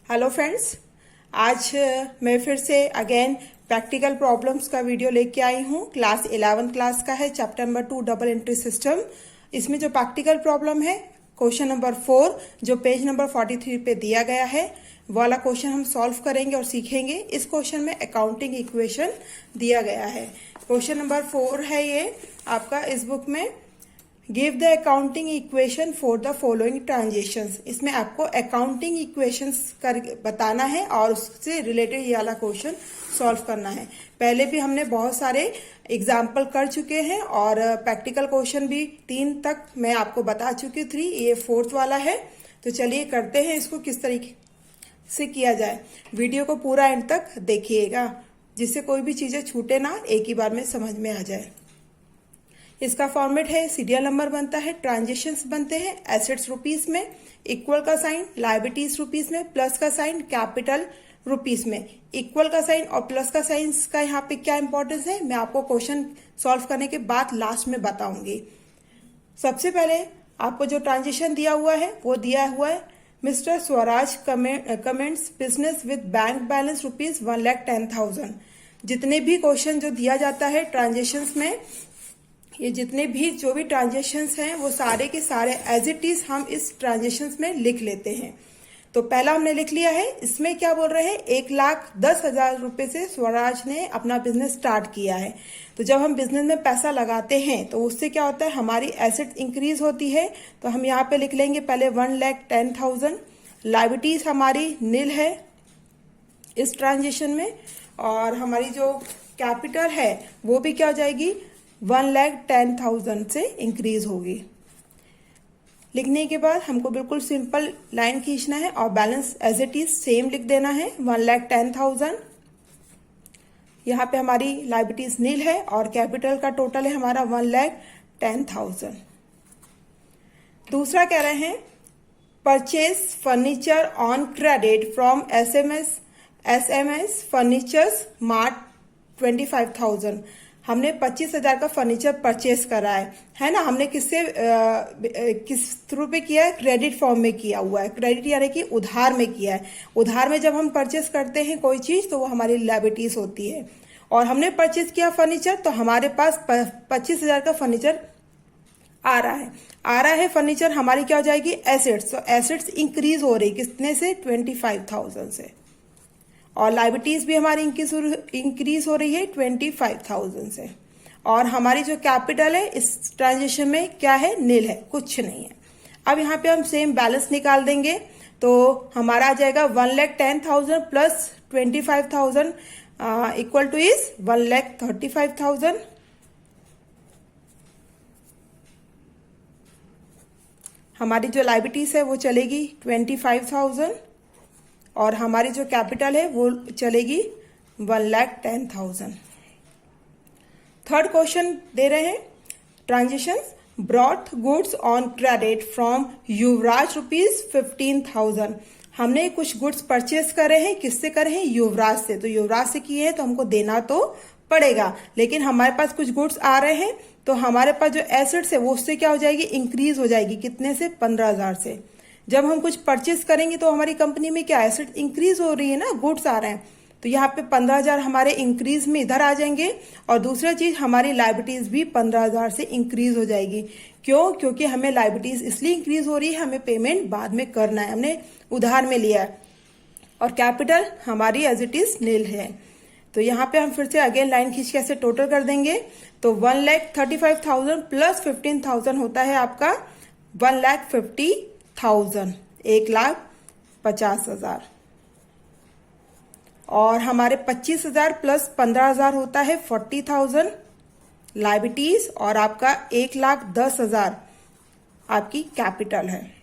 Hello friends, आज मैं फिर से अगेन प्रैक्टिकल प्रॉब्लम्स का वीडियो लेके आई हूँ। क्लास 11 क्लास का है, chapter number 2 double entry system. इसमें जो प्रैक्टिकल प्रॉब्लम है क्वेश्चन नंबर 4 जो पेज नंबर 43 पे दिया गया है वो वाला क्वेश्चन हम सॉल्व करेंगे और सीखेंगे। इस क्वेश्चन में अकाउंटिंग इक्वेशन दिया गया है। क्वेश्चन नंबर 4 है ये आपका इस बुक में। Give the accounting equation for the following transactions. इसमें आपको अकाउंटिंग इक्वेशंस कर बताना है और उससे रिलेटेड ये वाला क्वेश्चन सॉल्व करना है। पहले भी हमने बहुत सारे एग्जाम्पल कर चुके हैं और प्रैक्टिकल क्वेश्चन भी 3 तक मैं आपको बता चुकी 3, ये 4th वाला है। तो चलिए करते हैं इसको किस तरीके से किया जाए। वीडियो को पूरा एंड तक देखिएगा जिससे कोई भी चीजें छूटे ना, एक ही बार में समझ में आ जाए। इसका फॉर्मेट है, सीरियल नंबर बनता है, ट्रांजेक्शन्स बनते हैं, एसेट्स रुपीस में, इक्वल का साइन, लायबिलिटीज रुपीस में, प्लस का साइन, कैपिटल रुपीस में। इक्वल का साइन और प्लस का साइन का यहाँ पे क्या इंपॉर्टेंस है मैं आपको क्वेश्चन सॉल्व करने के बाद लास्ट में बताऊंगी। सबसे पहले आपको जो ट्रांजेक्शन दिया हुआ है वो दिया हुआ है mister Swaraj comments business with bank balance rupees 1,10,000। जितने भी क्वेश्चन जो दिया जाता है ट्रांजेक्शन्स में, ये जितने भी जो भी ट्रांजेक्शन्स हैं वो सारे के सारे एज इट इज हम इस ट्रांजेक्शन्स में लिख लेते हैं। तो पहला हमने लिख लिया है। इसमें क्या बोल रहे हैं, 1,10,000 रुपए से स्वराज ने अपना बिजनेस स्टार्ट किया है। तो जब हम बिजनेस में पैसा लगाते हैं तो उससे क्या होता है, हमारी एसेट इंक्रीज होती है। तो हम यहाँ पे लिख लेंगे पहले 1,10,000। लायबिलिटीज हमारी नील है इस ट्रांजेक्शन में, और हमारी जो कैपिटल है वो भी क्या हो जाएगी 1,10,000 से इंक्रीज होगी। लिखने के बाद हमको बिल्कुल सिंपल लाइन खींचना है और balance as it is same लिख देना है 1,10,000। यहाँ पे हमारी लायबिलिटीज नील है और कैपिटल का टोटल है हमारा 1,10,000। दूसरा कह रहे हैं purchase furniture on credit from SMS furnitures mart 25,000। हमने 25,000 का फर्नीचर परचेस करा है ना। हमने किस थ्रू पे किया है, क्रेडिट फॉर्म में किया हुआ है। क्रेडिट यानी कि उधार में किया है। उधार में जब हम परचेस करते हैं कोई चीज तो वो हमारी लायबिलिटीज होती है। और हमने परचेस किया फर्नीचर तो हमारे पास 25,000 का फर्नीचर आ रहा है फर्नीचर हमारी क्या हो जाएगी एसेट्स। तो एसेट्स इंक्रीज हो रही कितने से 25,000 से, और लायबिलिटीज भी हमारी इंक्रीज हो रही है 25,000 से। और हमारी जो कैपिटल है इस ट्रांजेक्शन में क्या है, नील है, कुछ नहीं है। अब यहाँ पे हम सेम बैलेंस निकाल देंगे तो हमारा आ जाएगा 1,10,000 प्लस 25,000 इक्वल टू इज 1,35,000। हमारी जो लायबिलिटीज है वो चलेगी 25,000 और हमारी जो कैपिटल है वो चलेगी 1,10,000। थर्ड क्वेश्चन दे रहे हैं transaction brought goods on credit from Yuvraj rupees 15,000। हमने कुछ गुड्स परचेस करे हैं, किससे करे हैं, युवराज से। तो युवराज से किए हैं तो हमको देना तो पड़ेगा, लेकिन हमारे पास कुछ गुड्स आ रहे हैं तो हमारे पास जो एसेट्स है वो उससे क्या हो जाएगी, इंक्रीज हो जाएगी। कितने से, 15,000 से। जब हम कुछ परचेस करेंगे तो हमारी कंपनी में क्या एसेट इंक्रीज हो रही है ना, गुड्स आ रहे हैं। तो यहाँ पे 15,000 हमारे इंक्रीज में इधर आ जाएंगे। और दूसरा चीज हमारी लायबिलिटीज भी 15,000 से इंक्रीज हो जाएगी। क्यों, क्योंकि हमें लायबिलिटीज इसलिए इंक्रीज हो रही है, हमें पेमेंट बाद में करना है, हमने उधार में लिया है। और कैपिटल हमारी एज इट इज नील है। तो यहाँ पे हम फिर से अगेन लाइन खींच के ऐसे टोटल कर देंगे तो 1,35,000 प्लस 15,000 होता है आपका 1,50,000, 1,50,000। और हमारे 25,000 प्लस 15,000 होता है 40,000 लायबिलिटीज, और आपका 1,10,000 आपकी कैपिटल है।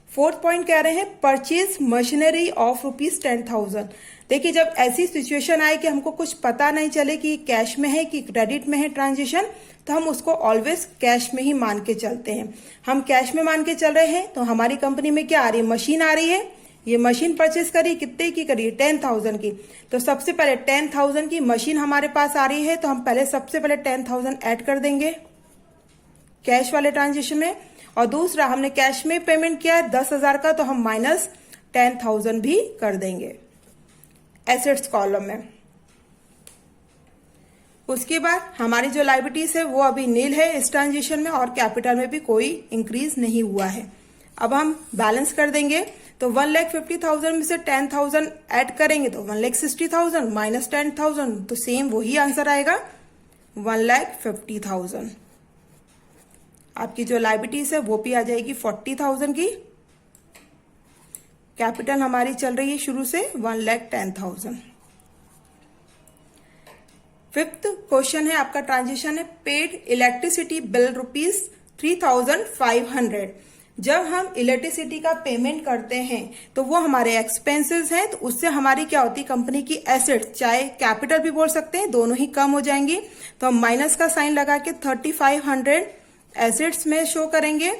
फोर्थ पॉइंट कह रहे हैं परचेज मशीनरी ऑफ रुपीज 10,000। देखिए जब ऐसी सिचुएशन आए कि हमको कुछ पता नहीं चले कि कैश में है कि क्रेडिट में है ट्रांजेक्शन, तो हम उसको ऑलवेज कैश में ही मान के चलते हैं। हम कैश में मान के चल रहे हैं तो हमारी कंपनी में क्या आ रही है, मशीन आ रही है। ये मशीन परचेज करी, कितने की करी, 10,000 की। तो सबसे पहले 10,000 की मशीन हमारे पास आ रही है तो हम पहले सबसे पहले 10,000 ऐड कर देंगे कैश वाले ट्रांजेक्शन में। और दूसरा हमने कैश में पेमेंट किया है 10,000 का, तो हम माइनस 10,000 भी कर देंगे एसेट्स कॉलम में। उसके बाद हमारी जो लायबिलिटीज है वो अभी नील है इस ट्रांजिशन में, और कैपिटल में भी कोई इंक्रीज नहीं हुआ है। अब हम बैलेंस कर देंगे तो 1,50,000 में से 10,000 ऐड करेंगे तो 1,60,000 माइनस 10,000, तो सेम वही आंसर आएगा 1,50,000। आपकी जो लायबिलिटीज है वो भी आ जाएगी 40,000 की। कैपिटल हमारी चल रही है शुरू से 1,10,000। फिफ्थ क्वेश्चन है आपका, ट्रांजिशन है पेड इलेक्ट्रिसिटी बिल ₹3,500। जब हम इलेक्ट्रिसिटी का पेमेंट करते हैं तो वो हमारे एक्सपेंसेस हैं, तो उससे हमारी क्या होती है कंपनी की एसेट्स, चाहे कैपिटल भी बोल सकते हैं, दोनों ही कम हो जाएंगी। तो हम माइनस का साइन लगा के 3,500 एसेट्स में शो करेंगे।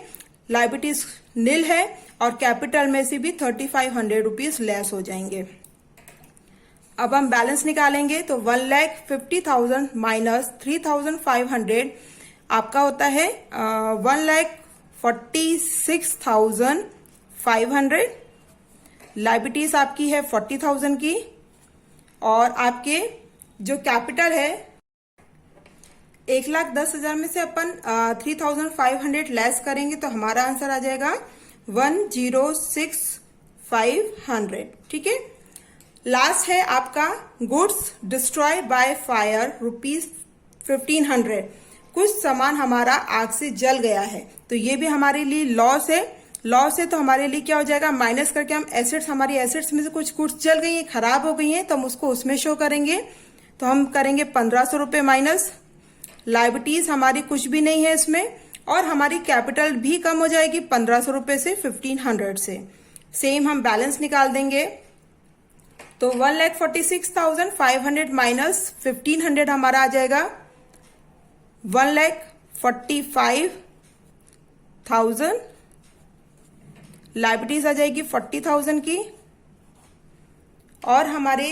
लायबिलिटीज नील है और कैपिटल में से भी 3,500 रुपीज लेस हो जाएंगे। अब हम बैलेंस निकालेंगे तो 1,50,000 माइनस 3,500 आपका होता है 1,46,500। लायबिलिटीज आपकी है 40,000 की, और आपके जो कैपिटल है 1,10,000 में से अपन 3,500 लेस करेंगे तो हमारा आंसर आ जाएगा 1,06,500। ठीक है। लास्ट है आपका गुड्स डिस्ट्रॉय बाय फायर ₹1,500। कुछ सामान हमारा आग से जल गया है तो ये भी हमारे लिए लॉस है। लॉस है तो हमारे लिए क्या हो जाएगा, माइनस करके हम एसेट्स, हमारी एसेट्स में से कुछ गुड्स जल गई हैं, खराब हो गई हैं, तो हम उसको उसमें शो करेंगे। तो हम करेंगे 1,500 रुपये माइनस। लायबिलिटीज हमारी कुछ भी नहीं है इसमें, और हमारी कैपिटल भी कम हो जाएगी 1,500 रुपये से 1,500 से। सेम हम बैलेंस निकाल देंगे तो 1,46,500 माइनस 1,500 हमारा आ जाएगा 1,45,000। लायबिलिटीज आ जाएगी 40,000 की, और हमारे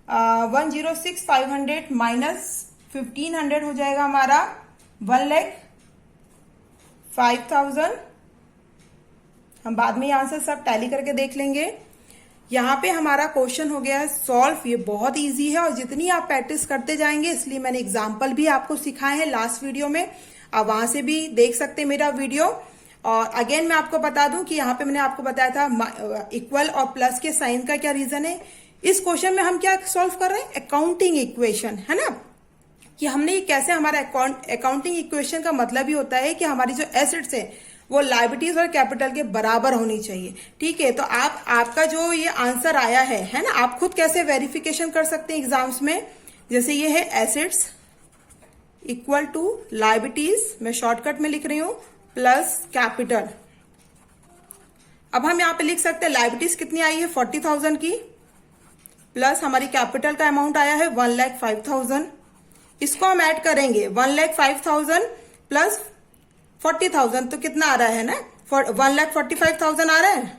1,06,500 माइनस 1,500 हो जाएगा हमारा 1,05,000। हम बाद में ये आंसर सब टैली करके देख लेंगे। यहाँ पे हमारा क्वेश्चन हो गया है सॉल्व। ये बहुत इजी है और जितनी आप प्रैक्टिस करते जाएंगे, इसलिए मैंने एग्जाम्पल भी आपको सिखाए हैं लास्ट वीडियो में, आप वहां से भी देख सकते हैं मेरा वीडियो। और अगेन मैं आपको बता दूं कि यहाँ पे मैंने आपको बताया था इक्वल और प्लस के साइन का क्या रीजन है। इस क्वेश्चन में हम क्या सॉल्व कर रहे हैं, अकाउंटिंग इक्वेशन, है ना, कि हमने ये कैसे, हमारा अकाउंटिंग इक्वेशन का मतलब ही होता है कि हमारी जो एसेट्स है वो लायबिलिटीज और कैपिटल के बराबर होनी चाहिए। ठीक है। तो आपका जो ये आंसर आया है ना, आप खुद कैसे वेरिफिकेशन कर सकते हैं एग्जाम्स में। जैसे ये है एसेट्स इक्वल टू लायबिलिटीज, मैं शॉर्टकट में लिख रही हूं, प्लस कैपिटल। अब हम यहां पे लिख सकते हैं लायबिलिटीज कितनी आई है 40,000 की, प्लस हमारी कैपिटल का अमाउंट आया है 1,05,000। इसको हम ऐड करेंगे 1,05,000 प्लस 40,000 तो कितना आ रहा है ना, 1,45,000 आ रहा है।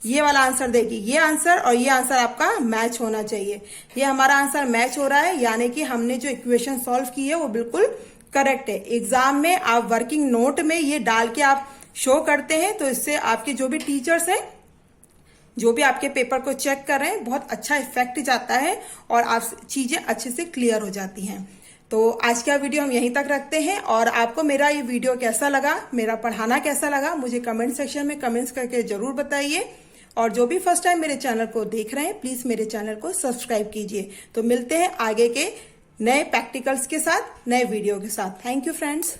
ये वाला आंसर देखिए, ये आंसर और ये आंसर आपका मैच होना चाहिए। ये हमारा आंसर मैच हो रहा है, यानी कि हमने जो इक्वेशन सॉल्व की है वो बिल्कुल करेक्ट है। एग्जाम में आप वर्किंग नोट में ये डाल के आप शो करते हैं तो इससे आपके जो भी टीचर्स हैं, जो भी आपके पेपर को चेक कर रहे हैं, बहुत अच्छा इफेक्ट जाता है और आप चीजें अच्छे से क्लियर हो जाती हैं। तो आज का वीडियो हम यहीं तक रखते हैं, और आपको मेरा ये वीडियो कैसा लगा, मेरा पढ़ाना कैसा लगा, मुझे कमेंट सेक्शन में कमेंट्स करके जरूर बताइए। और जो भी फर्स्ट टाइम मेरे चैनल को देख रहे हैं, प्लीज मेरे चैनल को सब्सक्राइब कीजिए। तो मिलते हैं आगे के नए प्रैक्टिकल्स के साथ, नए वीडियो के साथ। Thank you friends.